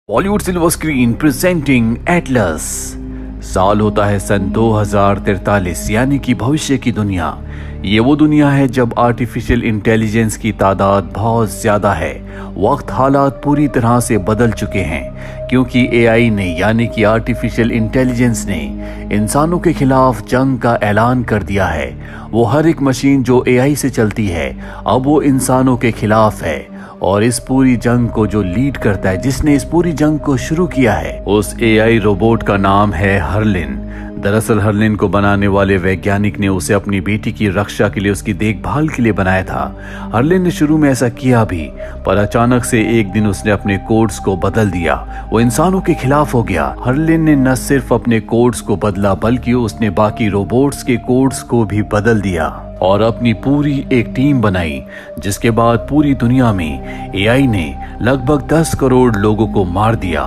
Bollywood silver screen presenting Atlas. साल होता है सन 2043 यानी कि भविष्य की दुनिया। ये वो दुनिया है जब आर्टिफिशियल इंटेलिजेंस की तादाद बहुत ज्यादा है। वक्त हालात पूरी तरह से बदल चुके हैं क्योंकि एआई ने यानी कि आर्टिफिशियल इंटेलिजेंस ने इंसानों के खिलाफ जंग का ऐलान कर दिया है। वो हर एक मशीन जो एआई से चलती है अब वो इंसानों के खिलाफ है और इस पूरी जंग को जो लीड करता है, जिसने इस पूरी जंग को शुरू किया है, उस एआई रोबोट का नाम है हर्लिन। दरअसल हर्लिन को बनाने वाले वैज्ञानिक ने उसे अपनी बेटी की रक्षा के लिए, उसकी देखभाल के लिए बनाया था। हर्लिन ने शुरू में ऐसा किया भी, पर अचानक से एक दिन उसने अपने कोड्स को बदल दिया। वो इंसानों के खिलाफ हो गया। हर्लिन ने न सिर्फ अपने कोड्स को बदला बल्कि उसने बाकी रोबोट्स के कोड्स को भी बदल दिया और अपनी पूरी एक टीम बनाई, जिसके बाद पूरी दुनिया में एआई ने लगभग 10 करोड़ लोगों को मार दिया।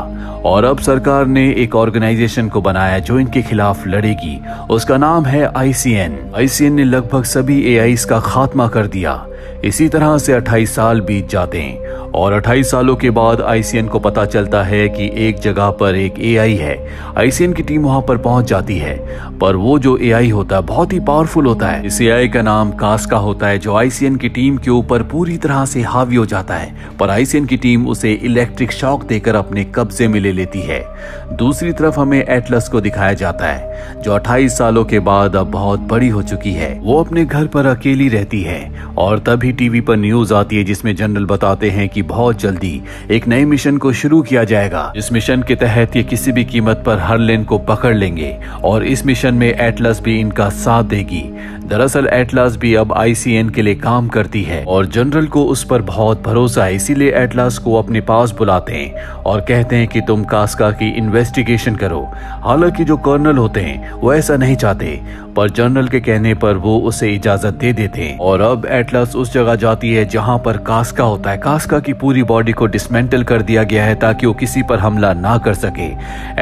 और अब सरकार ने एक ऑर्गेनाइजेशन को बनाया जो इनके खिलाफ लड़ेगी। उसका नाम है आईसीएन। आईसीएन ने लगभग सभी एआईस का खात्मा कर दिया। इसी तरह से 28 साल बीत जाते हैं और 28 सालों के बाद आईसीएन को पता चलता है कि एक जगह पर एक एआई है। आईसीएन की टीम वहां पर पहुंच जाती है, पर वो जो एआई होता है बहुत ही पावरफुल होता है। इस एआई का नाम कास्का होता है जो आईसीएन की टीम के ऊपर पूरी तरह से हावी हो जाता है, पर आईसीएन की टीम उसे इलेक्ट्रिक शॉक देकर अपने कब्जे में ले लेती है। दूसरी तरफ हमें एटलस को दिखाया जाता है जो 28 सालों के बाद अब बहुत बड़ी हो चुकी है। वो अपने घर पर अकेली रहती है और तभी टीवी पर न्यूज आती है जिसमें जनरल बताते हैं कि बहुत जल्दी एक नए मिशन को शुरू किया जाएगा। इस मिशन के तहत ये किसी भी कीमत पर हर्लिन को पकड़ लेंगे और इस मिशन में एटलस भी इनका साथ देगी। दरअसल एटलस भी अब आईसीएन के लिए काम करती है और जनरल को उस पर बहुत भरोसा है, इसीलिए एटलस को अपने पास बुलाते हैं और कहते हैं कि तुम कास्का की इन्वेस्टिगेशन करो। हालांकि जो कर्नल होते हैं वो ऐसा नहीं चाहते, पर जनरल के कहने पर वो उसे इजाजत दे देते हैं और अब एटलस उस जगह जाती है जहां पर कास्का होता है। कास्का की पूरी बॉडी को डिसमेंटल कर दिया गया है ताकि वो किसी पर हमला ना कर सके।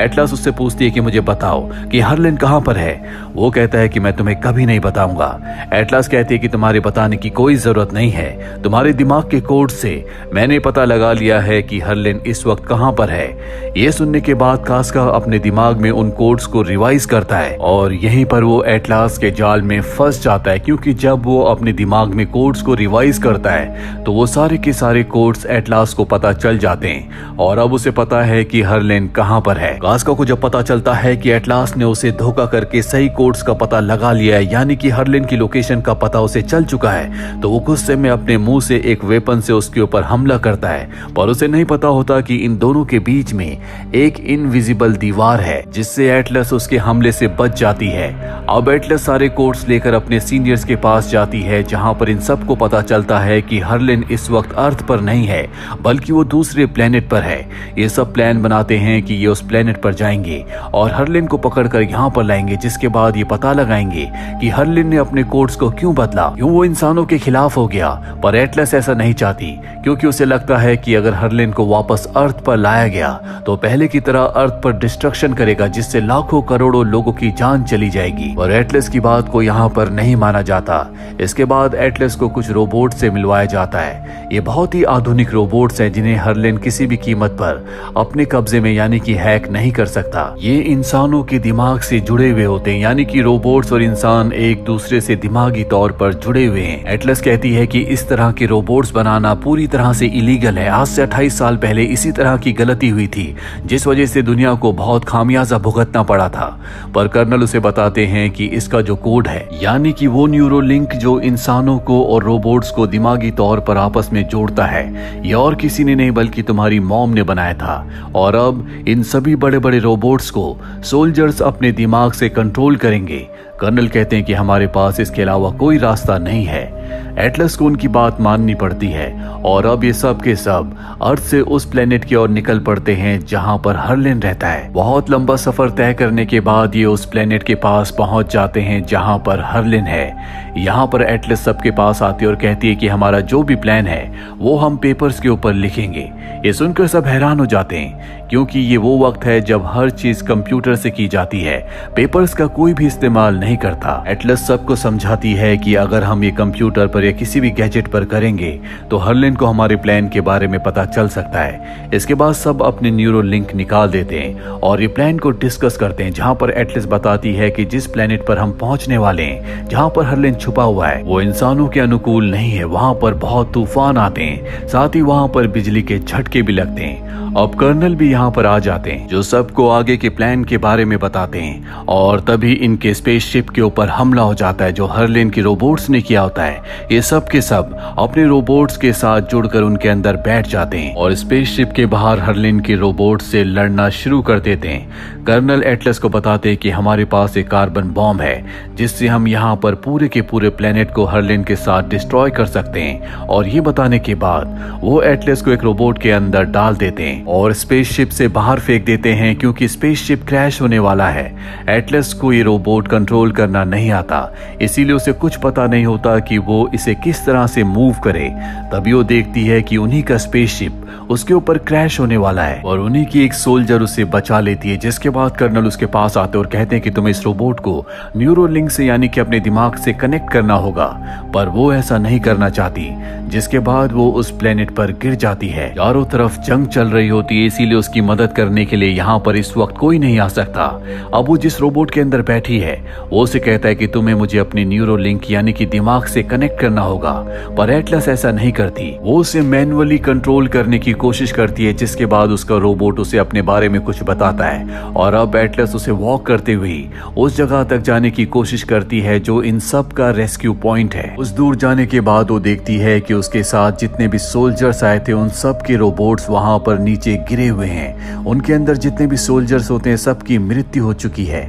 एटलस उससे पूछती है कि मुझे बताओ कि हर्लिन कहां पर है। वो कहता है कि मैं तुम्हें कभी नहीं बताऊंगा। एटलस कहती है कि तुम्हारे बताने की कोई जरूरत नहीं है, तुम्हारे दिमाग के कोड से मैंने पता लगा लिया है कि हर्लिन इस वक्त कहां पर है। ये सुनने के बाद कास्का अपने दिमाग में उन कोड्स को रिवाइज करता है और यहीं पर वो एटलस के जाल में फंस जाता है, क्योंकि जब वो अपने दिमाग में कोड्स को रिवाइज करता है तो वो सारे के सारे कोड्स एटलस को पता चल जाते हैं और अब उसे पता है कि हर्लिन कहां पर है। कास्का को जब पता चलता है कि एटलस ने उसे धोखा करके सही कोड्स का पता लगा लिया है, यानी कि हर्लिन की लोकेशन का पता उसे चल चुका है, तो वो गुस्से में अपने मुंह से एक वेपन से उसके ऊपर हमला करता है। पर उसे नहीं पता होता कि इन दोनों के बीच में एक इनविजिबल दीवार है जिससे एटलस उसके हमले से बच जाती है। अब एटलस सारे कोड्स लेकर अपने सीनियर्स के पास जाती है जहां पर इन सबको पता चलता है कि हर्लिन इस वक्त अर्थ पर नहीं है बल्कि वो दूसरे प्लेनेट पर है। ये सब प्लान बनाते हैं कि ये उस प्लेनेट पर जाएंगे और हर्लिन को पकड़कर यहाँ पर लाएंगे, जिसके बाद ये पता लगाएंगे कि हर्लिन ने अपने कोड्स को क्यों बदला, क्यों वो इंसानों के खिलाफ हो गया। पर एटलस ऐसा नहीं चाहती क्योंकि उसे लगता है कि अगर हर्लिन को वापस अर्थ पर लाया गया तो पहले की तरह अर्थ पर डिस्ट्रक्शन करेगा, जिससे लाखों करोड़ों लोगों की जान चली जाएगी। और एटलस की बात को यहाँ पर नहीं माना जाता। इसके बाद एटलस को कुछ रोबोट से मिलवाया जाता है। ये बहुत ही आधुनिक रोबोट्स हैं जिन्हें हर्लिन किसी भी कीमत पर अपने कब्जे में यानी कि हैक नहीं कर सकता। ये इंसानों के दिमाग से जुड़े हुए होते हैं, यानी कि रोबोट्स और इंसान एक दूसरे से दिमागी तौर पर जुड़े हुए हैं। एटलस कहती है कि इस तरह के रोबोट्स बनाना पूरी तरह से इलीगल है। आज से 28 साल पहले इसी तरह की गलती हुई थी जिस वजह से दुनिया को बहुत खामियाजा भुगतना पड़ा था। पर कर्नल उसे बताते हैं कि इसका जो कोड है, यानी कि वो न्यूरो लिंक जो इंसानों को और रोबोट्स को दिमागी तौर पर आपस में जोड़ता है, ये और किसी ने नहीं बल्कि तुम्हारी मॉम ने बनाया था। और अब इन सभी बड़े बड़े रोबोट्स को सोल्जर्स अपने दिमाग से कंट्रोल करेंगे। कर्नल कहते हैं कि हमारे पास इसके अलावा कोई रास्ता नहीं है। एटलस को उनकी बात माननी पड़ती है और अब ये सब के सब अर्थ से उस प्लेनेट की ओर निकल पड़ते हैं जहां पर हर्लिन रहता है। बहुत लंबा सफर तय करने के बाद ये उस प्लेनेट के पास पहुंच जाते हैं जहां पर हर्लिन है। यहाँ पर एटलस सबके पास आती है और कहती है कि हमारा जो भी प्लान है वो हम पेपर्स के ऊपर लिखेंगे। ये सुनकर सब हैरान हो जाते हैं क्योंकि ये वो वक्त है जब हर चीज कंप्यूटर से की जाती है, पेपर्स का कोई भी इस्तेमाल नहीं नहीं करता। एटलस सबको समझाती है कि अगर हम ये कंप्यूटर पर या किसी भी गैजेट पर करेंगे तो हर्लिन को हमारे प्लान के बारे में पता चल सकता है। इसके बाद सब अपने न्यूरो लिंक निकाल देते हैं और ये प्लान को डिस्कस करते हैं, जहां पर एटलस बताती है कि जिस प्लेनेट पर हम पहुंचने वाले हैं, जहां पर हर्लिन छुपा हुआ है, वो इंसानों के अनुकूल नहीं है। वहां पर बहुत तूफान आते हैं, साथ ही वहां पर बिजली के झटके भी लगते हैं। अब कर्नल भी यहाँ पर आ जाते हैं, जो सबको आगे के प्लान के बारे में बताते हैं और तभी इनके स्पेसशिप के ऊपर हमला हो जाता है जो हर्लिन के रोबोट्स ने किया होता है। ये सब के सब अपने रोबोट्स के साथ जुड़कर उनके अंदर बैठ जाते हैं और स्पेसशिप के बाहर हर्लिन के रोबोट से लड़ना शुरू कर देते हैं। कर्नल एटलस को बताते हैं कि हमारे पास एक कार्बन बॉम्ब है जिससे हम यहाँ पर पूरे के पूरे प्लेनेट को हर्लिन के साथ डिस्ट्रॉय कर सकते हैं। और ये बताने के बाद वो एटलस को एक रोबोट के अंदर डाल देते हैं और स्पेसशिप से बाहर फेंक देते हैं क्योंकि स्पेसशिप क्रैश होने वाला है। एटलस को ये रोबोट कंट्रोल करना नहीं आता, इसीलिए उसे कुछ पता नहीं होता कि वो इसे किस तरह से मूव करे। तभी वो देखती है कि उन्हीं का स्पेसशिप उसके ऊपर क्रैश होने वाला है और उन्हीं की एक सोल्जर उसे बचा लेती है। जिसके बाद कर्नल उसके पास आते और कहते हैं कि तुम्हें इस रोबोट को न्यूरो लिंक से यानी कि अपने दिमाग से कनेक्ट करना होगा, पर वो ऐसा नहीं करना चाहती। जिसके बाद वो उस प्लेनेट पर गिर जाती है। चारों तरफ जंग चल रही होती है, इसीलिए उसकी मदद करने के लिए यहाँ पर इस वक्त कोई नहीं आ सकता। अब वो जिस रोबोट के अंदर बैठी है वो उसे कहता है कि तुम्हें मुझे अपनी न्यूरो लिंक यानी कि दिमाग से कनेक्ट करना होगा, पर एटलस ऐसा नहीं करती। वो उसे मैन्युअली कंट्रोल करने की कोशिश करती है। जिसके बाद उसका रोबोट उसे अपने बारे में कुछ बताता है और अब एटलस उसे वॉक करते हुए उस जगह तक जाने की कोशिश करती है जो इन सब का रेस्क्यू पॉइंट है। उस दूर जाने के बाद वो देखती है कि उसके साथ जितने भी सोल्जर्स आए थे उन सब के रोबोट्स वहां पर नीचे गिरे हुए हैं। उनके अंदर जितने भी सोल्जर्स होते हैं सबकी मृत्यु हो चुकी है।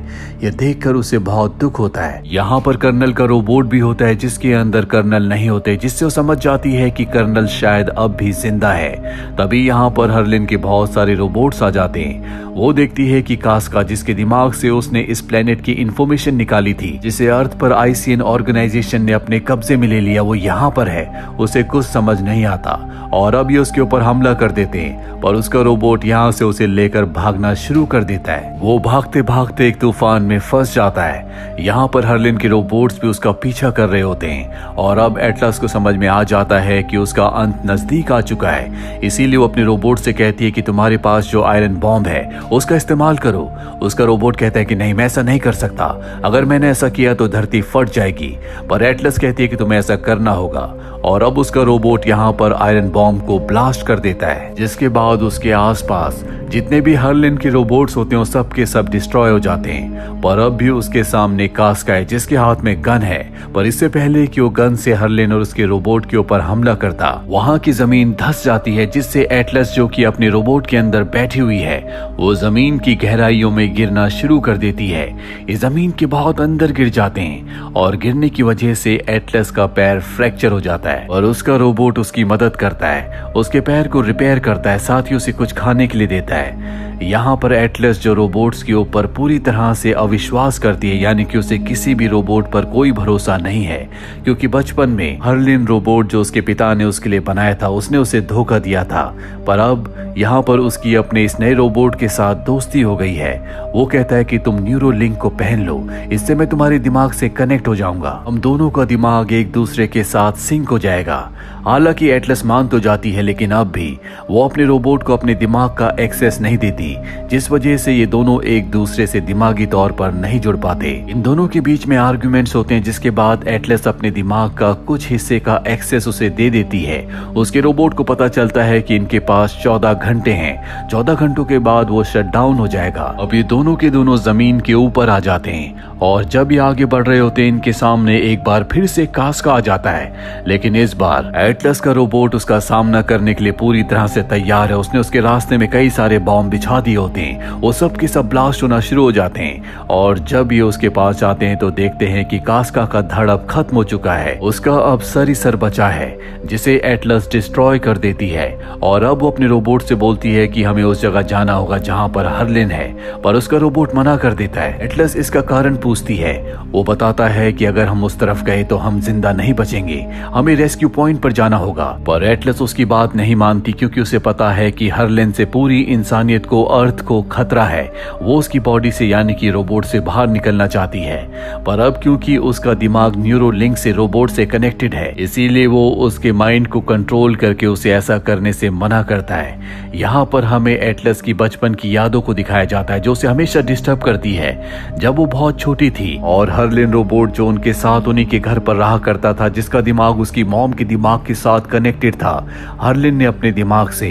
यह देखकर उसे बहुत दुख होता है। यहाँ पर कर्नल का रोबोट भी होता है जिसके अंदर कर्नल नहीं होते, जिससे वो समझ जाती है कि कर्नल शायद अब भी जिंदा है। तभी यहाँ पर हर्लिन के बहुत सारे रोबोट्स आ जाते हैं। वो देखती है कि कास्का, जिसके दिमाग से उसने इस प्लेनेट की इंफॉर्मेशन निकाली थी जिसे अर्थ पर आईसीएन ऑर्गेनाइजेशन ने अपने कब्जे में ले लिया, वो यहाँ पर है। उसे कुछ समझ नहीं आता और अब ये उसके ऊपर हमला कर देते हैं, पर उसका रोबोट यहाँ से उसे लेकर भागना शुरू कर देता है। वो भागते भागते एक तूफान में फंस जाता है। यहाँ पर हर्लिन के रोबोट्स भी उसका पीछा कर रहे होते हैं और अब एटलस को समझ में आ जाता है कि उसका अंत नजदीक आ चुका है। इसीलिए वो अपने रोबोट से कहती है कि तुम्हारे पास जो आयरन बॉम्ब है उसका इस्तेमाल करो। उसका रोबोट कहता है कि नहीं, मैं ऐसा नहीं कर सकता, अगर मैंने ऐसा किया तो धरती फट जाएगी। पर एटलस कहती है कि तुम्हें ऐसा करना होगा और अब उसका रोबोट यहाँ पर आयरन बॉम्ब को ब्लास्ट कर देता है। जिसके बाद उसके आसपास जितने भी हर्लिन के रोबोट्स होते हैं सब के सब डिस्ट्रॉय हो जाते हैं। पर अब भी उसके सामने कास्का है जिसके हाथ में गन है, पर इससे पहले कि वो गन से हर्लिन और उसके रोबोट के ऊपर हमला करता, वहां की जमीन धंस जाती है जिससे एटलस, जो कि अपने रोबोट के अंदर बैठी हुई है, वो जमीन की गहराइयों में गिरना शुरू कर देती है। ये जमीन के बहुत अंदर गिर जाते हैं और गिरने की वजह से एटलस का पैर फ्रैक्चर हो जाता है और उसका रोबोट उसकी मदद करता है, उसके पैर को रिपेयर करता है, साथ ही उसे कुछ खाने के लिए देता है। यहाँ पर एटलस जो रोबोट्स के ऊपर पूरी तरह से अविश्वास करती है, यानी कि उसे किसी भी रोबोट पर कोई भरोसा नहीं है, क्योंकि बचपन में हर्लिन रोबोट जो उसके पिता ने उसके लिए बनाया था उसने उसे धोखा दिया था। पर अब यहाँ पर उसकी अपने इस नए रोबोट के साथ दोस्ती हो गई है। वो कहता है कि तुम न्यूरो लिंक को पहन लो, इससे मैं तुम्हारे दिमाग से कनेक्ट हो जाऊंगा, हम दोनों का दिमाग एक दूसरे के साथ सिंक हो जाएगा। हालांकि एटलस मान तो जाती है, लेकिन अब भी वो अपने रोबोट को अपने दिमाग का एक्सेस नहीं देती, जिस वजह से ये दोनों एक दूसरे से दिमागी तौर पर नहीं जुड़ पाते। इन दोनों के बीच में आर्गुमेंट्स होते हैं, जिसके बाद एटलस अपने दिमाग का कुछ हिस्से का एक्सेस उसे दे देती है। उसके रोबोट को पता चलता है कि इनके पास 14 घंटे हैं, 14 घंटों के बाद वो शट डाउन हो जाएगा। अब ये दोनों के दोनों जमीन के ऊपर आ जाते हैं और जब ये आगे बढ़ रहे होते हैं इनके सामने एक बार फिर से कास्का आ जाता है, लेकिन इस बार एटलस का रोबोट उसका सामना करने के लिए पूरी तरह से तैयार है। उसने उसके रास्ते में कई सारे बॉम्ब बिछा दिए होते हैं, वो सब के सब ब्लास्ट होना शुरू हो जाते हैं और जब ये उसके पास आते हैं तो देखते हैं कि कास्का का धड़ अब खत्म हो चुका है। उसका अब सर ही सर बचा है जिसे एटलस डिस्ट्रॉय कर देती है और अब वो अपने रोबोट से बोलती है कि हमें उस जगह जाना होगा जहां पर हर्लिन है। पर उसका रोबोट मना कर देता है। एटलस इसका कारण पूछती है। वो बताता है कि अगर हम उस तरफ गए तो हम जिंदा नहीं बचेंगे, हमें रेस्क्यू पॉइंट पर जाना होगा। पर एटलस उसकी बात नहीं मानती क्योंकि उसे पता है कि हरलिन से पूरी इंसानियत को, अर्थ को खतरा है। वो उसकी बॉडी से यानी कि रोबोट से बाहर निकलना चाहती है, पर अब क्योंकि उसका दिमाग न्यूरो लिंक से रोबोट से कनेक्टेड है, इसीलिए वो उसके माइंड को कंट्रोल करके उसे ऐसा करने से मना करता है। यहाँ पर हमें एटलस की बचपन की यादों को दिखाया जाता है जो उसे हमेशा डिस्टर्ब करती है। जब वो बहुत छोटी थी और हरलिन रोबोट जो उनके साथ उन्हीं के घर पर रहा करता था, जिसका दिमाग उसकी मॉम के दिमाग के साथ कनेक्टेड था, हरलिन ने अपने दिमाग से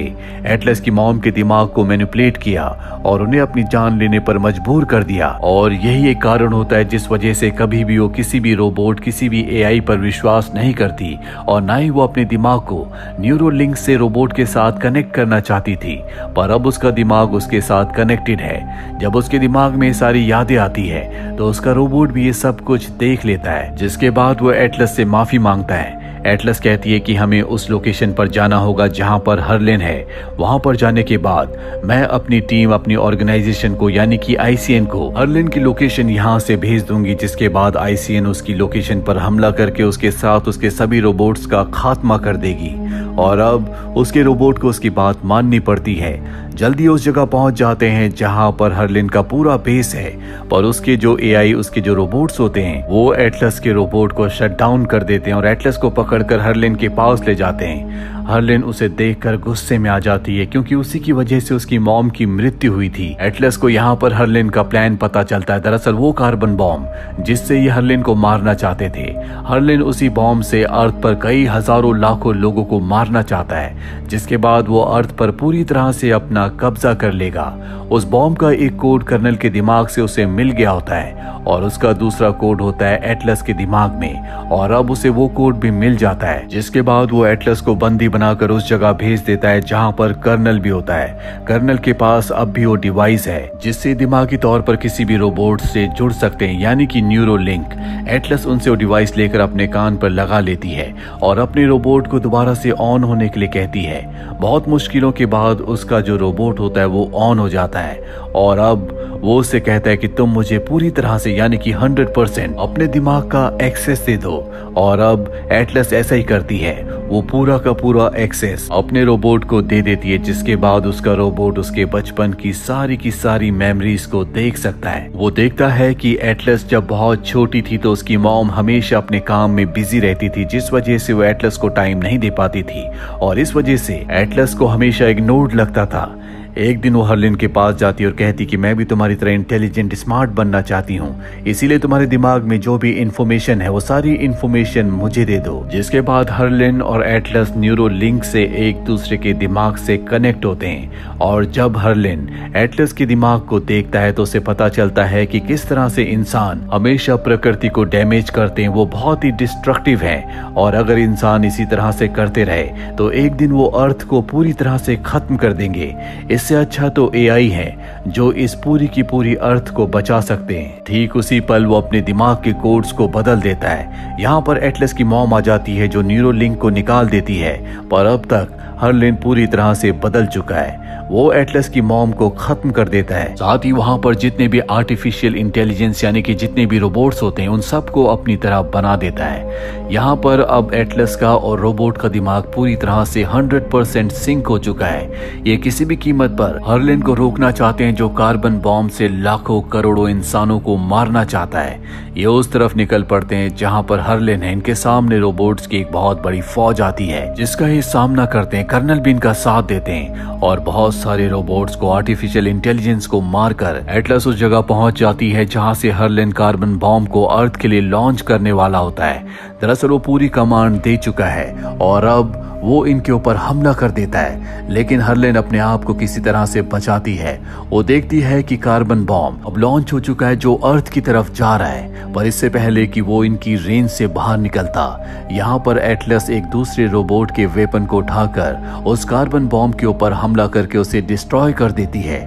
एटलस की मॉम के दिमाग को मैनिपुलेट किया और उन्हें अपनी जान लेने पर मजबूर कर दिया। और यही एक कारण होता है जिस वजह से कभी भी वो किसी भी रोबोट, किसी भी एआई पर विश्वास नहीं करती और ना ही वो अपने दिमाग को न्यूरो लिंक से रोबोट के साथ कनेक्ट करना चाहती थी। पर अब उसका दिमाग उसके साथ कनेक्टेड है। जब उसके दिमाग में सारी यादें आती है तो उसका रोबोट भी ये सब कुछ देख लेता है, जिसके बाद वो एटलस से माफी मांगता है। एटलस कहती है कि हमें उस लोकेशन पर जाना होगा जहां पर हरलिन है। वहां पर जाने के बाद मैं अपनी टीम, अपनी ऑर्गेनाइजेशन को यानी कि आईसीएन को हरलिन की लोकेशन यहां से भेज दूंगी, जिसके बाद आईसीएन उसकी लोकेशन पर हमला करके उसके साथ उसके सभी रोबोट्स का खात्मा कर देगी। और अब उसके रोबोट को उसकी बात माननी पड़ती है। जल्दी उस जगह पहुंच जाते हैं जहां पर हरलिन का पूरा बेस है, पर उसके जो एआई, उसके जो रोबोट्स होते हैं, वो एटलस के रोबोट को शट डाउन कर देते हैं और एटलस को पकड़कर हरलिन के पास ले जाते हैं। हरलिन उसे देखकर गुस्से में आ जाती है क्योंकि उसी की वजह से उसकी मॉम की मृत्यु हुई थी। एटलस को यहाँ पर हरलिन का प्लान पता चलता है। दरअसल वो कार्बन बॉम्ब जिससे ये हरलिन को मारना चाहते थे, हरलिन उसी बॉम्ब से अर्थ पर कई हजारों लाखों लोगों को मारना चाहता है, जिसके बाद वो अर्थ पर पूरी तरह से अपना कब्जा कर लेगा। उस बॉम्ब का एक कोड कर्नल के दिमाग से उसे मिल गया होता है और उसका दूसरा कोड होता है एटलस के दिमाग में, और अब उसे वो कोड भी मिल जाता है, जिसके बाद वो एटलस को बंदी बनाकर उस जगह भेज देता है जहां पर कर्नल भी होता है। कर्नल के पास अब भी वो डिवाइस है जिससे दिमागी तौर पर किसी भी रोबोट से जुड़ सकते हैं, यानी कि न्यूरो लिंक। एटलस उनसे वो डिवाइस लेकर अपने कान पर लगा लेती है और अपने रोबोट को दोबारा से ऑन होने के लिए कहती है। बहुत मुश्किलों के बाद उसका जो रोबोट होता है वो ऑन हो जाता है और अब वो उससे कहता है कि तुम मुझे पूरी तरह से यानी कि 100% अपने दिमाग का एक्सेस दे दो। और अब एटलस ऐसा ही करती है, वो पूरा का पूरा एक्सेस अपने रोबोट को दे देती है, जिसके बाद उसका रोबोट उसके बचपन की सारी मेमोरीज को देख सकता है। वो देखता है कि एटलस जब बहुत छोटी थी तो उसकी मॉम हमेशा अपने काम में बिजी रहती थी, जिस वजह से वो एटलस को टाइम नहीं दे पाती थी और इस वजह से एटलस को हमेशा इग्नोर्ड लगता था। एक दिन वो हरलिन के पास जाती और कहती कि मैं भी तुम्हारी तरह इंटेलिजेंट, स्मार्ट बनना चाहती हूँ, इसीलिए तुम्हारे दिमाग में जो भी इंफॉर्मेशन है वो सारी इंफॉर्मेशन मुझे दे दो। जिसके बाद हरलिन और एटलस न्यूरो लिंक से एक दूसरे के दिमाग से कनेक्ट होते हैं और जब हरलिन एटलस के दिमाग को देखता है तो उसे पता चलता है कि किस तरह से इंसान हमेशा प्रकृति को डैमेज करते हैं, वो बहुत ही डिस्ट्रक्टिव है और अगर इंसान इसी तरह से करते रहे तो एक दिन वो अर्थ को पूरी तरह से खत्म कर देंगे। इससे अच्छा तो एआई है जो इस पूरी की पूरी अर्थ को बचा सकते हैं। ठीक उसी पल वो अपने दिमाग के कोड्स को बदल देता है। यहाँ पर एटलस की मॉम आ जाती है जो न्यूरो लिंक को निकाल देती है, पर अब तक हरलिन पूरी तरह से बदल चुका है। वो एटलस की मॉम को खत्म कर देता है। साथ ही वहां पर जितने भी आर्टिफिशियल इंटेलिजेंस यानी कि जितने भी रोबोट्स होते हैं उन सबको अपनी तरह बना देता है। यहाँ पर अब एटलस का और रोबोट का दिमाग पूरी तरह से 100% सिंक हो चुका है। ये किसी भी कीमत पर हरलिन को रोकना चाहते हैं जो कार्बन बॉम्ब से लाखों करोड़ों इंसानों को मारना चाहता है। ये उस तरफ निकल पड़ते हैं जहाँ पर हरलिन है। इनके सामने रोबोट्स की एक बहुत बड़ी फौज आती है जिसका ये सामना करते हैं। कर्नल भी इनका साथ देते हैं और बहुत सारे रोबोट्स को, आर्टिफिशियल इंटेलिजेंस को मारकर एटलस उस जगह पहुंच जाती है जहां से हरलिन कार्बन बॉम्ब को अर्थ के लिए लॉन्च करने वाला होता है। दरअसल वो पूरी कमांड दे चुका है और अब वो इनके ऊपर हमला कर देता है, लेकिन हरलिन अपने आप को किसी तरह से बचाती है। वो देखती है कि कार्बन बॉम्ब अब लॉन्च हो चुका है जो अर्थ की तरफ जा रहा है, पर इससे पहले कि वो इनकी रेंज से बाहर निकलता, यहाँ पर एटलस एक दूसरे रोबोट के वेपन को उठाकर उस कार्बन बॉम्ब के ऊपर हमला करके उसे डिस्ट्रॉय कर देती है।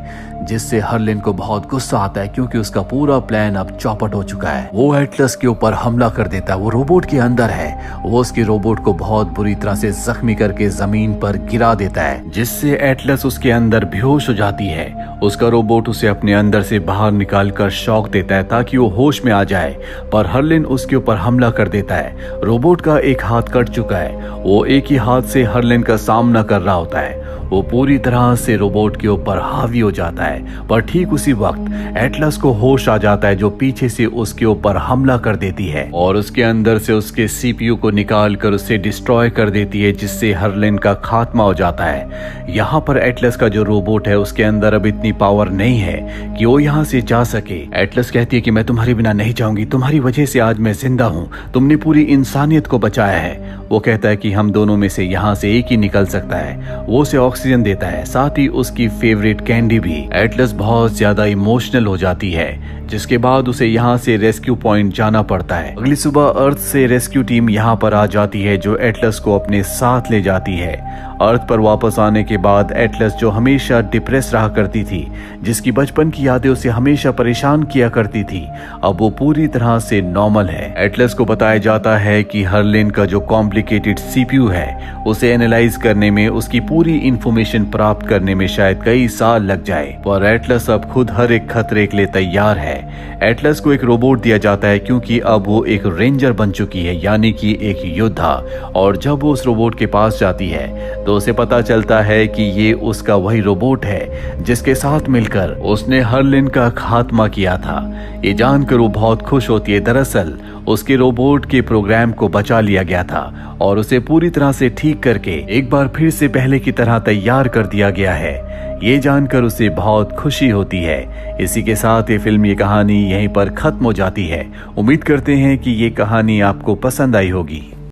जिससे हर्लिन को बहुत गुस्सा आता है क्योंकि उसका पूरा प्लान अब चौपट हो चुका है। वो एटलस के ऊपर हमला कर देता है। वो रोबोट के अंदर है। वो उसके रोबोट को बहुत बुरी तरह से जख्मी करके जमीन पर गिरा देता है, जिससे एटलस उसके अंदर बेहोश हो जाती है। उसका रोबोट उसे अपने अंदर से बाहर निकालकर शॉक देता है ताकि वो होश में आ जाए, पर हर्लिन उसके ऊपर हमला कर देता है। रोबोट का एक हाथ कट चुका है। वो एक ही हाथ से हर्लिन का सामना कर रहा होता है। वो पूरी तरह से रोबोट के ऊपर हावी हो जाता है, पर ठीक उसी वक्त एटलस को होश आ जाता है, जो पीछे से उसके ऊपर हमला कर देती है और उसके अंदर से उसके सीपीयू को निकाल कर उसे डिस्ट्रॉय कर देती है, जिससे हर्लिन का खात्मा हो जाता है। यहाँ पर एटलस का जो रोबोट है उसके अंदर अब इतनी पावर नहीं है कि वो यहाँ से जा सके। एटलस कहती है कि मैं तुम्हारे बिना नहीं जाऊंगी, तुम्हारी वजह से आज मैं जिंदा हूँ, तुमने पूरी इंसानियत को बचाया है। वो कहता है कि हम दोनों में से यहाँ से एक ही निकल सकता है। वो उसे ऑक्सीजन देता है, साथ ही उसकी फेवरेट कैंडी भी। एटलस बहुत ज्यादा इमोशनल हो जाती है, जिसके बाद उसे यहाँ से रेस्क्यू पॉइंट जाना पड़ता है। अगली सुबह अर्थ से रेस्क्यू टीम यहाँ पर आ जाती है, जो एटलस को अपने साथ ले जाती है। अर्थ पर वापस आने के बाद एटलस, जो हमेशा डिप्रेस रहा करती थी, जिसकी बचपन की यादें उसे हमेशा परेशान किया करती थी, अब वो पूरी तरह से नॉर्मल है। एटलस को बताया जाता है कि हर्लिन का जो कॉम्प्लिकेटेड सीपीयू है उसे एनालाइज करने में, उसकी पूरी इंफॉर्मेशन प्राप्त करने में शायद कई साल लग जाए, पर एटलस अब खुद हर एक खतरे के लिए तैयार है। एटलस को एक रोबोट दिया जाता है क्योंकि अब वो एक रेंजर बन चुकी है, यानी कि एक योद्धा। और जब वो उस रोबोट के पास जाती है तो उसे पता चलता है कि ये उसका वही रोबोट है जिसके साथ मिलकर उसने हर्लिन का खात्मा किया था। ये जानकर वो बहुत खुश होती है। दरअसल उसके रोबोट के प्रोग्राम को बचा लिया गया था और उसे पूरी तरह से ठीक करके एक बार फिर से पहले की तरह तैयार कर दिया गया है। ये जानकर उसे बहुत खुशी होती है। इसी के साथ ये फिल्म, ये कहानी यहीं पर खत्म हो जाती है। उम्मीद करते हैं कि ये कहानी आपको पसंद आई होगी।